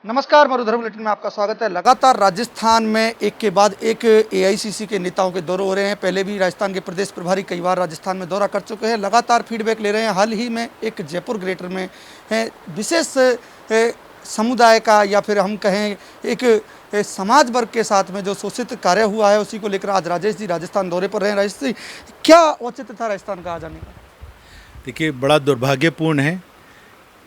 नमस्कार, मरुधर बुलेटिन में आपका स्वागत है। लगातार राजस्थान में एक के बाद एक एआईसीसी के नेताओं के दौरे हो रहे हैं। पहले भी राजस्थान के प्रदेश प्रभारी कई बार राजस्थान में दौरा कर चुके हैं, लगातार फीडबैक ले रहे हैं। हाल ही में एक जयपुर ग्रेटर में विशेष समुदाय का या फिर हम कहें एक समाज वर्ग के साथ में जो शोषित कार्य हुआ है, उसी को लेकर आज राजेश जी राजस्थान दौरे पर रहे हैं। राजेश जी, क्या औचित्य था राजस्थान का आ जाने का? देखिए, बड़ा दुर्भाग्यपूर्ण है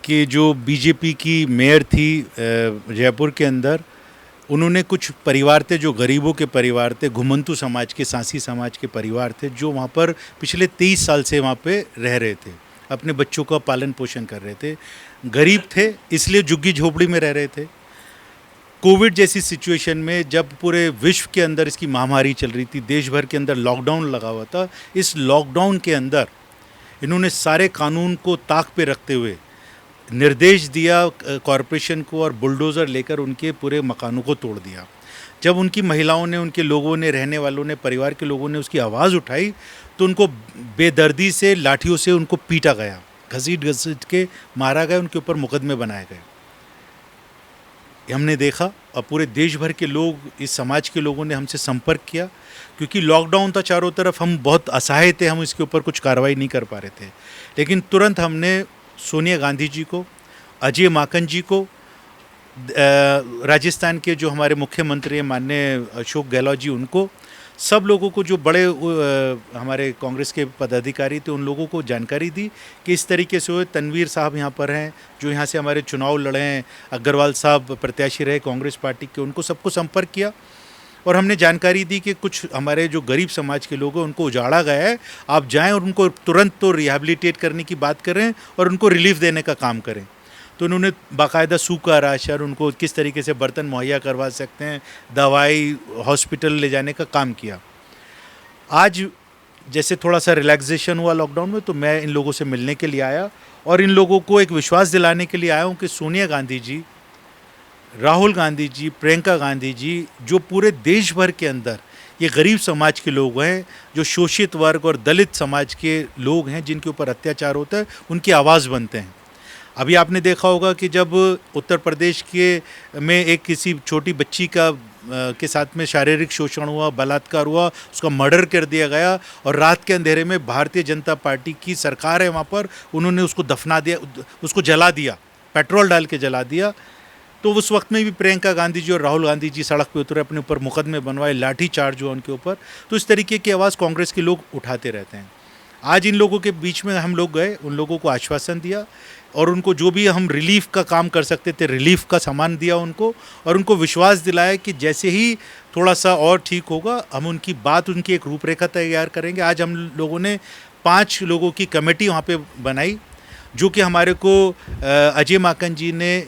कि जो बीजेपी की मेयर थी जयपुर के अंदर, उन्होंने कुछ परिवार थे जो गरीबों के परिवार थे, घुमंतु समाज के, सांसी समाज के परिवार थे, जो वहाँ पर पिछले 23 साल से वहाँ पे रह रहे थे, अपने बच्चों का पालन पोषण कर रहे थे। गरीब थे इसलिए झुग्गी झोपड़ी में रह रहे थे। कोविड जैसी सिचुएशन में जब पूरे विश्व के अंदर इसकी महामारी चल रही थी, देश भर के अंदर लॉकडाउन लगा हुआ था, इस लॉकडाउन के अंदर इन्होंने सारे कानून को ताक पे रखते हुए निर्देश दिया कॉरपोरेशन को और बुलडोज़र लेकर उनके पूरे मकानों को तोड़ दिया। जब उनकी महिलाओं ने, उनके लोगों ने, रहने वालों ने, परिवार के लोगों ने उसकी आवाज़ उठाई तो उनको बेदर्दी से लाठियों से उनको पीटा गया, घसीट घसीट के मारा गया, उनके ऊपर मुकदमे बनाए गए। हमने देखा और पूरे देश भर के लोग, इस समाज के लोगों ने हमसे संपर्क किया, क्योंकि लॉकडाउन था चारों तरफ, हम बहुत असहाय थे, हम इसके ऊपर कुछ कार्रवाई नहीं कर पा रहे थे। लेकिन तुरंत हमने सोनिया गांधी जी को, अजय माकन जी को, राजस्थान के जो हमारे मुख्यमंत्री हैं माननीय अशोक गहलोत जी, उनको, सब लोगों को, जो बड़े हमारे कांग्रेस के पदाधिकारी थे, उन लोगों को जानकारी दी कि इस तरीके से हुए। तनवीर साहब यहाँ पर हैं जो यहाँ से हमारे चुनाव लड़े हैं, अग्रवाल साहब प्रत्याशी रहे कांग्रेस पार्टी के, उनको सबको संपर्क किया और हमने जानकारी दी कि कुछ हमारे जो गरीब समाज के लोग हैं उनको उजाड़ा गया है, आप जाएं और उनको तुरंत तो रिहैबिलिटेट करने की बात करें और उनको रिलीफ देने का काम करें। तो उन्होंने बाकायदा सूखा राशन, उनको किस तरीके से बर्तन मुहैया करवा सकते हैं, दवाई, हॉस्पिटल ले जाने का काम किया। आज जैसे थोड़ा सा रिलैक्सेशन हुआ लॉकडाउन में, तो मैं इन लोगों से मिलने के लिए आया और इन लोगों को एक विश्वास दिलाने के लिए आया हूँ कि सोनिया गांधी जी, राहुल गांधी जी, प्रियंका गांधी जी, जो पूरे देश भर के अंदर ये गरीब समाज के लोग हैं, जो शोषित वर्ग और दलित समाज के लोग हैं, जिनके ऊपर अत्याचार होता है, उनकी आवाज़ बनते हैं। अभी आपने देखा होगा कि जब उत्तर प्रदेश के में एक किसी छोटी बच्ची का के साथ में शारीरिक शोषण हुआ, बलात्कार हुआ, उसका मर्डर कर दिया गया और रात के अंधेरे में भारतीय जनता पार्टी की सरकार है वहाँ पर, उन्होंने उसको दफना दिया, उसको जला दिया, पेट्रोल डाल के जला दिया। तो उस वक्त में भी प्रियंका गांधी जी और राहुल गांधी जी सड़क पे उतरे, अपने ऊपर मुकदमे बनवाए, लाठी चार्ज हुआ उनके ऊपर। तो इस तरीके की आवाज़ कांग्रेस के लोग उठाते रहते हैं। आज इन लोगों के बीच में हम लोग गए, उन लोगों को आश्वासन दिया और उनको जो भी हम रिलीफ का काम कर सकते थे, रिलीफ का सामान दिया उनको, और उनको विश्वास दिलाया कि जैसे ही थोड़ा सा और ठीक होगा, हम उनकी बात, उनकी एक रूपरेखा तैयार करेंगे। आज हम लोगों ने 5 लोगों की कमेटी वहाँ पे बनाई, जो कि हमारे को अजय माकन जी ने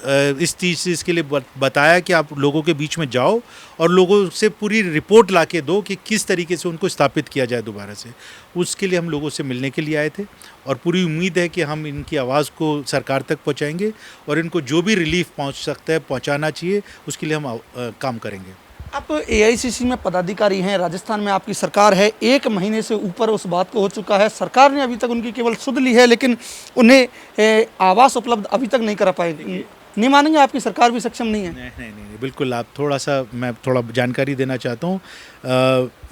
इस चीज़ के लिए बताया कि आप लोगों के बीच में जाओ और लोगों से पूरी रिपोर्ट ला के दो कि किस तरीके से उनको स्थापित किया जाए दोबारा से। उसके लिए हम लोगों से मिलने के लिए आए थे और पूरी उम्मीद है कि हम इनकी आवाज़ को सरकार तक पहुंचाएंगे और इनको जो भी रिलीफ पहुंच सकता है, पहुंचाना चाहिए, उसके लिए हम काम करेंगे। आप एआईसीसी में पदाधिकारी हैं, राजस्थान में आपकी सरकार है, 1 महीने से ऊपर उस बात को हो चुका है, सरकार ने अभी तक उनकी केवल सुध ली है, लेकिन उन्हें आवास उपलब्ध अभी तक नहीं करा पाए। नहीं मानेंगे, आपकी सरकार भी सक्षम नहीं है? नहीं, बिल्कुल। आप मैं थोड़ा जानकारी देना चाहता हूँ।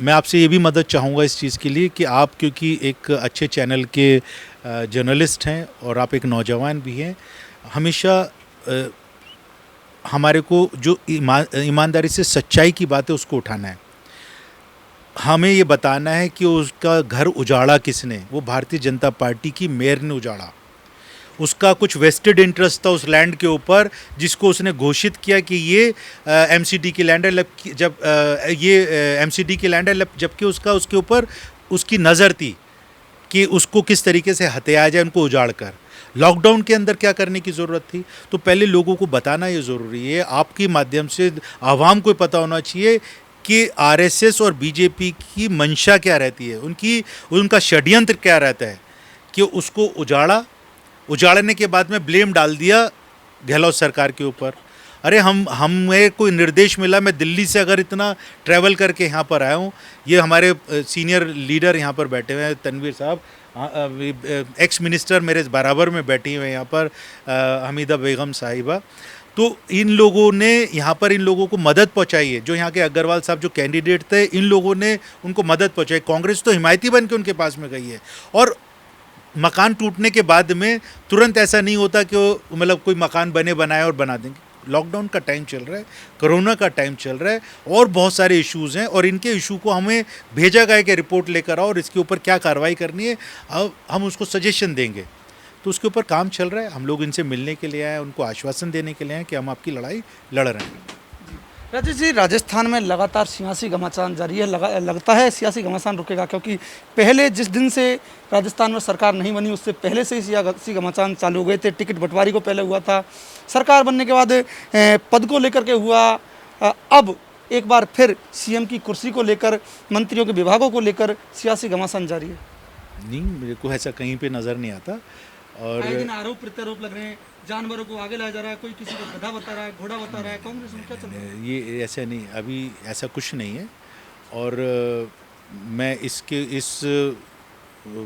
मैं आपसे ये भी मदद चाहूँगा इस चीज़ के लिए कि आप, क्योंकि एक अच्छे चैनल के जर्नलिस्ट हैं और आप एक नौजवान भी हैं, हमेशा हमारे को जो ईमानदारी से सच्चाई की बात है उसको उठाना है। हमें ये बताना है कि उसका घर उजाड़ा किसने, वो भारतीय जनता पार्टी की मेयर ने उजाड़ा। उसका कुछ वेस्टेड इंटरेस्ट था उस लैंड के ऊपर, जिसको उसने घोषित किया कि ये एमसीडी की लैंड है, एमसीडी की लैंड है, जबकि उसके ऊपर उसकी नज़र थी कि उसको किस तरीके से हत्या जाए, उनको उजाड़ कर। लॉकडाउन के अंदर क्या करने की ज़रूरत थी? तो पहले लोगों को बताना ये ज़रूरी है, आपके माध्यम से आवाम को पता होना चाहिए कि आरएसएस और बीजेपी की मंशा क्या रहती है, उनका षड्यंत्र क्या रहता है कि उसको उजाड़ने के बाद में ब्लेम डाल दिया गहलोत सरकार के ऊपर। अरे हमें कोई निर्देश मिला, मैं दिल्ली से अगर इतना ट्रैवल करके यहाँ पर आया हूँ, ये हमारे सीनियर लीडर यहाँ पर बैठे हुए हैं, तनवीर साहब, एक्स मिनिस्टर मेरे बराबर में बैठी हुए हैं यहाँ पर, हमीदा बेगम साहिबा, तो इन लोगों ने यहाँ पर इन लोगों को मदद पहुँचाई है, जो यहाँ के अग्रवाल साहब जो कैंडिडेट थे, इन लोगों ने उनको मदद पहुँचाई। कांग्रेस तो हिमायती बन के उनके पास में गई है। और मकान टूटने के बाद में तुरंत ऐसा नहीं होता कि वो मतलब कोई मकान बनाए और बना देंगे। लॉकडाउन का टाइम चल रहा है, कोरोना का टाइम चल रहा है, और बहुत सारे इश्यूज़ हैं, और इनके इशू को हमें भेजा गया कि रिपोर्ट लेकर आओ और इसके ऊपर क्या कार्रवाई करनी है, अब हम उसको सजेशन देंगे। तो उसके ऊपर काम चल रहा है। हम लोग इनसे मिलने के लिए आए, उनको आश्वासन देने के लिए आए कि हम आपकी लड़ाई लड़ रहे हैं। राजेश जी, राजस्थान में लगातार सियासी घमासान जारी है। लगता है सियासी घमासान रुकेगा? क्योंकि पहले जिस दिन से राजस्थान में सरकार नहीं बनी उससे पहले से ही सियासी घमासान चालू हो गए थे। टिकट बंटवारी को पहले हुआ था, सरकार बनने के बाद पद को लेकर के हुआ, अब एक बार फिर सीएम की कुर्सी को लेकर, मंत्रियों के विभागों को लेकर सियासी घमासान जारी है। नहीं, मेरे को ऐसा कहीं पे नज़र नहीं आता। और आए दिन आरोप प्रत्यारोप लग रहे हैं, जानवरों को आगे लाया जा रहा है, कोई किसी को गधा बता रहा है, घोड़ा बता रहा है, कांग्रेस में क्या चल रहा है? ये ऐसा नहीं, अभी ऐसा कुछ नहीं है। और मैं इस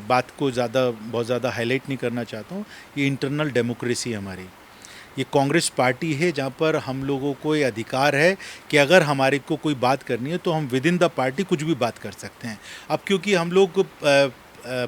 बात को बहुत ज़्यादा हाईलाइट नहीं करना चाहता हूँ। ये इंटरनल डेमोक्रेसी है हमारी। ये कांग्रेस पार्टी है जहाँ पर हम लोगों को ये अधिकार है कि अगर हमारे को कोई बात करनी है तो हम विद इन द पार्टी कुछ भी बात कर सकते हैं। अब क्योंकि हम लोग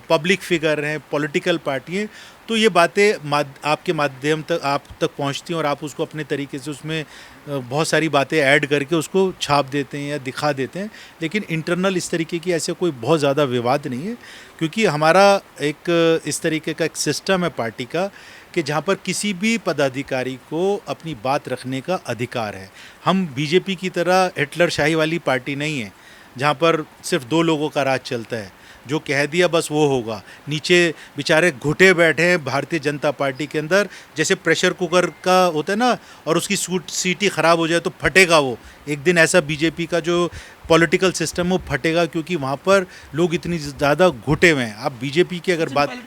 पब्लिक फिगर हैं, पॉलिटिकल पार्टी हैं, तो ये बातें आपके माध्यम तक आप तक पहुंचती हैं और आप उसको अपने तरीके से उसमें बहुत सारी बातें ऐड करके उसको छाप देते हैं या दिखा देते हैं। लेकिन इंटरनल इस तरीके की ऐसे कोई बहुत ज़्यादा विवाद नहीं है, क्योंकि हमारा एक इस तरीके का एक सिस्टम है पार्टी का कि जहाँ पर किसी भी पदाधिकारी को अपनी बात रखने का अधिकार है। हम बीजेपी की तरह हिटलर शाही वाली पार्टी नहीं है जहाँ पर सिर्फ 2 लोगों का राज चलता है, जो कह दिया बस वो होगा। नीचे बेचारे घुटे बैठे हैं भारतीय जनता पार्टी के अंदर, जैसे प्रेशर कुकर का होता है ना, और उसकी सीटी ख़राब हो जाए तो फटेगा वो एक दिन। ऐसा बीजेपी का जो पॉलिटिकल सिस्टम वो फटेगा, क्योंकि वहाँ पर लोग इतनी ज़्यादा घुटे हुए हैं। आप बीजेपी की अगर बात,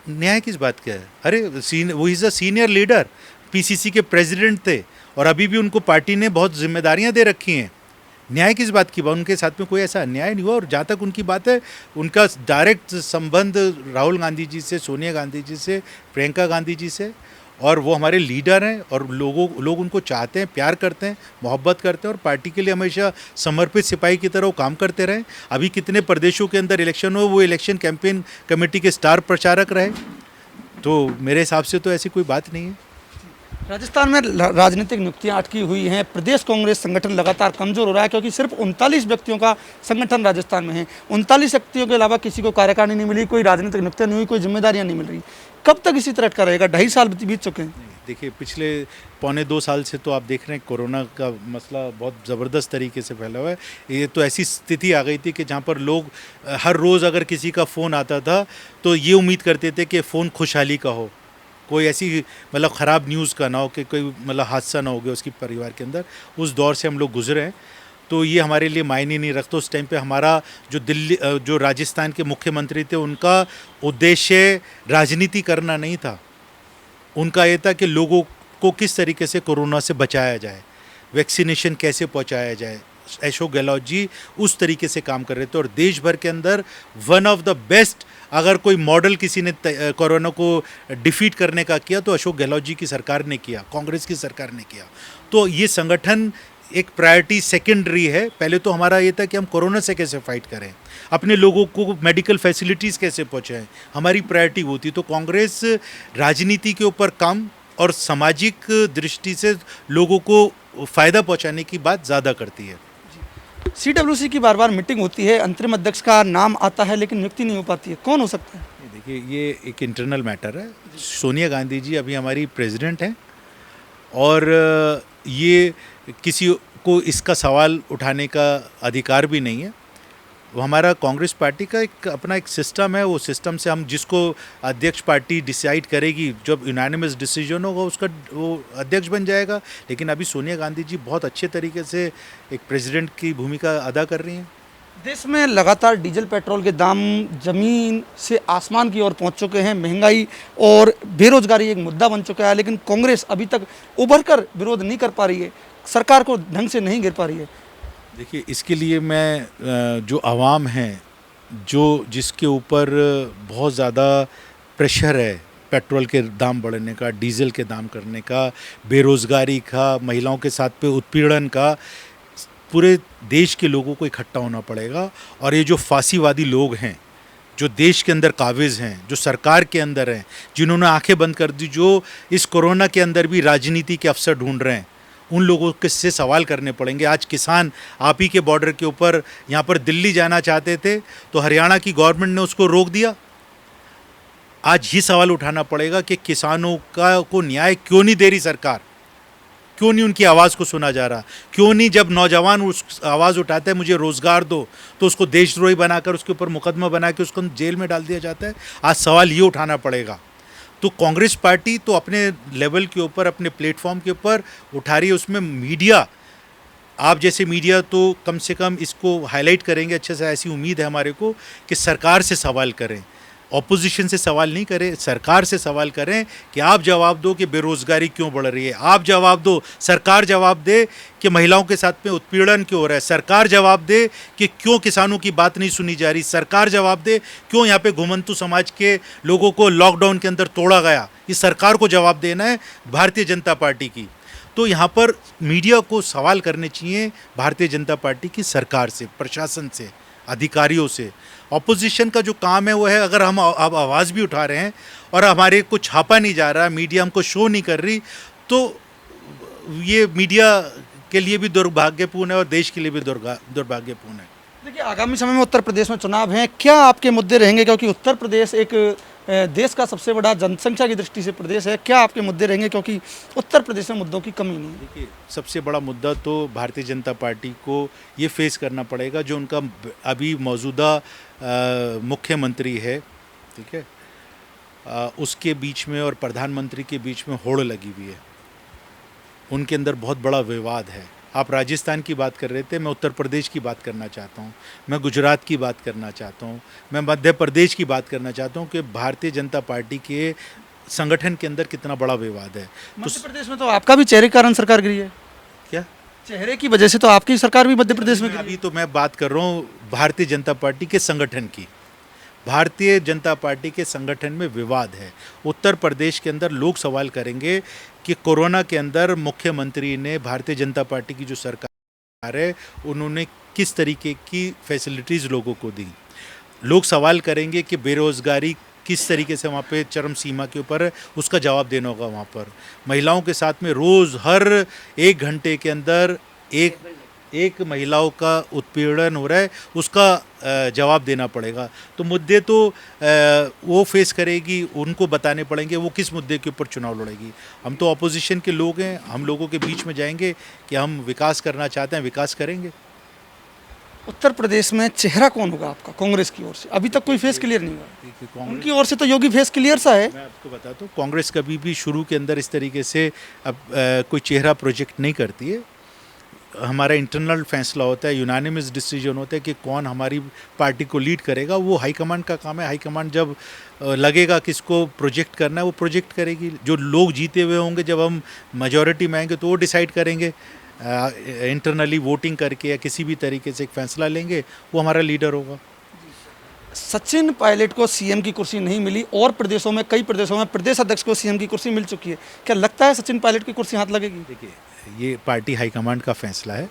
न्याय किस बात का है? अरे वो is a senior leader, PCC के प्रेसिडेंट थे, और अभी भी उनको पार्टी ने बहुत जिम्मेदारियां दे रखी हैं। न्याय किस बात की बात? उनके साथ में कोई ऐसा अन्याय नहीं हुआ। और जहाँ तक उनकी बात है, उनका डायरेक्ट संबंध राहुल गांधी जी से, सोनिया गांधी जी से, प्रियंका गांधी जी से, और वो हमारे लीडर हैं और लोग उनको चाहते हैं, प्यार करते हैं, मोहब्बत करते हैं, और पार्टी के लिए हमेशा समर्पित सिपाही की तरह वो काम करते रहे। अभी कितने प्रदेशों के अंदर इलेक्शन हो, वो इलेक्शन कैंपेन कमेटी के स्टार प्रचारक रहे। तो मेरे हिसाब से तो ऐसी कोई बात नहीं है। राजस्थान में राजनीतिक नियुक्तियां अटकी हुई हैं। प्रदेश कांग्रेस संगठन लगातार कमजोर हो रहा है, क्योंकि सिर्फ 39 व्यक्तियों का संगठन राजस्थान में है। 39 व्यक्तियों के अलावा किसी को कार्यकारिणी नहीं मिली, कोई राजनीतिक नियुक्तियां नहीं हुई, कोई जिम्मेदारियां नहीं मिल रही। कब तक इसी तरह का रहेगा? 2.5 साल बीत चुके हैं। देखिए, पिछले 1.25 साल से तो आप देख रहे हैं कोरोना का मसला बहुत ज़बरदस्त तरीके से फैला हुआ है। ये तो ऐसी स्थिति आ गई थी कि जहाँ पर लोग हर रोज़ अगर किसी का फ़ोन आता था तो ये उम्मीद करते थे कि फ़ोन खुशहाली का हो, कोई ऐसी मतलब ख़राब न्यूज़ का ना हो, कि कोई मतलब हादसा ना हो गया उसकी परिवार के अंदर। उस दौर से हम लोग गुजरे हैं, तो ये हमारे लिए मायने नहीं रखता। उस टाइम पे हमारा जो राजस्थान के मुख्यमंत्री थे, उनका उद्देश्य राजनीति करना नहीं था। उनका ये था कि लोगों को किस तरीके से कोरोना से बचाया जाए, वैक्सीनेशन कैसे पहुंचाया जाए। अशोक गहलोत जी उस तरीके से काम कर रहे थे, और देश भर के अंदर वन ऑफ द बेस्ट अगर कोई मॉडल किसी ने कोरोना को डिफीट करने का किया तो अशोक गहलोत जी की सरकार ने किया, कांग्रेस की सरकार ने किया। तो ये संगठन एक प्रायोरिटी सेकेंडरी है। पहले तो हमारा ये था कि हम कोरोना से कैसे फाइट करें, अपने लोगों को मेडिकल फैसिलिटीज़ कैसे पहुँचाएँ, हमारी प्रायोरिटी वो थी। तो कांग्रेस राजनीति के ऊपर काम और सामाजिक दृष्टि से लोगों को फ़ायदा पहुँचाने की बात ज़्यादा करती है। सीडब्ल्यूसी की बार बार मीटिंग होती है, अंतरिम अध्यक्ष का नाम आता है लेकिन नियुक्ति नहीं हो पाती है। कौन हो सकता है? देखिए, ये एक इंटरनल मैटर है। सोनिया गांधी जी अभी हमारी प्रेसिडेंट हैं, और ये किसी को इसका सवाल उठाने का अधिकार भी नहीं है। वो हमारा कांग्रेस पार्टी का अपना एक सिस्टम है। वो सिस्टम से हम जिसको अध्यक्ष पार्टी डिसाइड करेगी, जब यूनानिमस डिसीजन होगा उसका वो अध्यक्ष बन जाएगा। लेकिन अभी सोनिया गांधी जी बहुत अच्छे तरीके से एक प्रेसिडेंट की भूमिका अदा कर रही हैं। देश में लगातार डीजल पेट्रोल के दाम जमीन से आसमान की ओर पहुंच चुके हैं। महंगाई और बेरोजगारी एक मुद्दा बन चुका है, लेकिन कांग्रेस अभी तक उभर कर विरोध नहीं कर पा रही है, सरकार को ढंग से नहीं घेर पा रही है। देखिए, इसके लिए मैं जो आवाम हैं, जिसके ऊपर बहुत ज़्यादा प्रेशर है पेट्रोल के दाम बढ़ने का, डीजल के दाम करने का, बेरोज़गारी का, महिलाओं के साथ पे उत्पीड़न का, पूरे देश के लोगों को इकट्ठा होना पड़ेगा। और ये जो फांसीवादी लोग हैं, जो देश के अंदर काबिज़ हैं, जो सरकार के अंदर हैं, जिन्होंने आंखें बंद कर दी, जो इस कोरोना के अंदर भी राजनीति के अवसर ढूंढ रहे हैं, उन लोगों के से सवाल करने पड़ेंगे। आज किसान आप ही के बॉर्डर के ऊपर यहाँ पर दिल्ली जाना चाहते थे तो हरियाणा की गवर्नमेंट ने उसको रोक दिया। आज ये सवाल उठाना पड़ेगा कि किसानों का को न्याय क्यों नहीं दे रही सरकार, क्यों नहीं उनकी आवाज़ को सुना जा रहा, क्यों नहीं जब नौजवान उस आवाज़ उठाता है मुझे रोज़गार दो तो उसको देशद्रोही बनाकर उसके ऊपर मुकदमा बना के उसको जेल में डाल दिया जाता है। आज सवाल ये उठाना पड़ेगा। तो कांग्रेस पार्टी तो अपने लेवल के ऊपर, अपने प्लेटफॉर्म के ऊपर उठा रही है। उसमें मीडिया, आप जैसे मीडिया तो कम से कम इसको हाईलाइट करेंगे अच्छे से, ऐसी उम्मीद है हमारे को कि सरकार से सवाल करें, ऑपोजिशन से सवाल नहीं करें, सरकार से सवाल करें कि आप जवाब दो कि बेरोज़गारी क्यों बढ़ रही है, आप जवाब दो, सरकार जवाब दे कि महिलाओं के साथ में उत्पीड़न क्यों हो रहा है, सरकार जवाब दे कि क्यों किसानों की बात नहीं सुनी जा रही, सरकार जवाब दे क्यों यहाँ पे घुमंतु समाज के लोगों को लॉकडाउन के अंदर तोड़ा गया। इस सरकार को जवाब देना है भारतीय जनता पार्टी की। तो यहाँ पर मीडिया को सवाल करने चाहिए भारतीय जनता पार्टी की सरकार से, प्रशासन से, अधिकारियों से। ऑपोजिशन का जो काम है वो है, अगर हम अब आवाज़ भी उठा रहे हैं और हमारे को छापा नहीं जा रहा, मीडिया हमको शो नहीं कर रही, तो ये मीडिया के लिए भी दुर्भाग्यपूर्ण है और देश के लिए भी दुर्भाग्यपूर्ण है। देखिए, आगामी समय में उत्तर प्रदेश में चुनाव हैं, क्या आपके मुद्दे रहेंगे? क्योंकि उत्तर प्रदेश एक देश का सबसे बड़ा जनसंख्या की दृष्टि से प्रदेश है, क्या आपके मुद्दे रहेंगे? क्योंकि उत्तर प्रदेश में मुद्दों की कमी नहीं है। देखिए, सबसे बड़ा मुद्दा तो भारतीय जनता पार्टी को ये फेस करना पड़ेगा, जो उनका अभी मौजूदा मुख्यमंत्री है, ठीक है, उसके बीच में और प्रधानमंत्री के बीच में होड़ लगी हुई है। उनके अंदर बहुत बड़ा विवाद है। आप राजस्थान की बात कर रहे थे, मैं उत्तर प्रदेश की बात करना चाहता हूँ, मैं गुजरात की बात करना चाहता हूँ, मैं मध्य प्रदेश की बात करना चाहता हूँ कि भारतीय जनता पार्टी के संगठन के अंदर कितना बड़ा विवाद है। तो मध्य प्रदेश में तो आपका भी चेहरे के कारण सरकार गिरी है। क्या चेहरे की वजह से तो आपकी सरकार भी मध्य प्रदेश में गिरी है। अभी तो मैं बात कर रहा हूँ भारतीय जनता पार्टी के संगठन की। भारतीय जनता पार्टी के संगठन में विवाद है। उत्तर प्रदेश के अंदर लोग सवाल करेंगे कि कोरोना के अंदर मुख्यमंत्री ने, भारतीय जनता पार्टी की जो सरकार है, उन्होंने किस तरीके की फैसिलिटीज़ लोगों को दी। लोग सवाल करेंगे कि बेरोज़गारी किस तरीके से वहाँ पे चरम सीमा के ऊपर है, उसका जवाब देना होगा। वहाँ पर महिलाओं के साथ में रोज़ हर 1 घंटे के अंदर एक महिलाओं का उत्पीड़न हो रहा है, उसका जवाब देना पड़ेगा। तो मुद्दे तो वो फेस करेगी, उनको बताने पड़ेंगे वो किस मुद्दे के ऊपर चुनाव लड़ेगी। हम तो ऑपोजिशन के लोग हैं, हम लोगों के बीच में जाएंगे कि हम विकास करना चाहते हैं, विकास करेंगे। उत्तर प्रदेश में चेहरा कौन होगा आपका कांग्रेस की ओर से? अभी तक कोई फेस क्लियर नहीं हुआ। उनकी ओर से तो योगी फेस क्लियर सा है। मैं आपको बताता हूँ, कांग्रेस कभी भी शुरू के अंदर इस तरीके से अब कोई चेहरा प्रोजेक्ट नहीं करती है। हमारा इंटरनल फैसला होता है, यूनानिमस डिसीजन होता है कि कौन हमारी पार्टी को लीड करेगा। वो हाईकमांड का काम है। हाईकमांड जब लगेगा कि इसको प्रोजेक्ट करना है, वो प्रोजेक्ट करेगी। जो लोग जीते हुए होंगे, जब हम मेजॉरिटी में आएंगे तो वो डिसाइड करेंगे, इंटरनली वोटिंग करके या किसी भी तरीके से एक फैसला लेंगे, वो हमारा लीडर होगा। सचिन पायलट को सीएम की कुर्सी नहीं मिली और प्रदेशों में, कई प्रदेशों में प्रदेश अध्यक्ष को सीएम की कुर्सी मिल चुकी है, क्या लगता है सचिन पायलट की कुर्सी हाथ लगेगी? देखिए, ये पार्टी हाईकमांड का फैसला है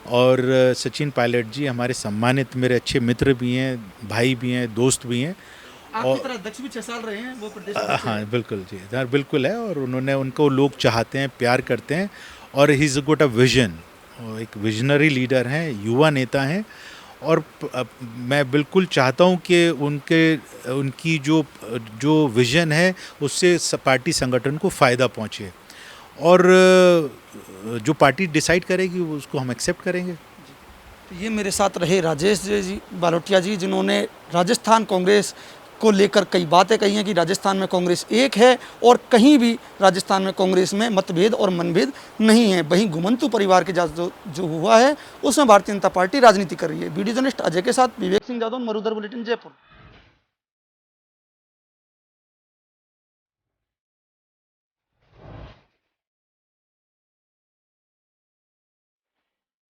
और सचिन पायलट जी हमारे सम्मानित, मेरे अच्छे मित्र भी हैं, भाई भी हैं, दोस्त भी हैं। आपकी तरह अध्यक्ष भी 6 साल रहे हैं, वो प्रदेश हाँ बिल्कुल जी, बिल्कुल है। और उनको लोग चाहते हैं, प्यार करते हैं और he is got a vision. एक विजनरी लीडर हैं, युवा नेता हैं और मैं बिल्कुल चाहता हूं कि उनकी जो विज़न है उससे पार्टी संगठन को फ़ायदा पहुंचे और जो पार्टी डिसाइड करेगी उसको हम एक्सेप्ट करेंगे। ये मेरे साथ रहे राजेश जी बालोटिया जी, जिन्होंने राजस्थान कांग्रेस को लेकर कई बातें कही हैं कि राजस्थान में कांग्रेस एक है और कहीं भी राजस्थान में कांग्रेस में मतभेद और मनभेद नहीं है। वहीं घुमंतु परिवार के जो हुआ है उसमें भारतीय जनता पार्टी राजनीति कर रही है। वीडियो जर्नलिस्ट अजय के साथ विवेक सिंह जादव, मरुधर बुलेटिन, जयपुर।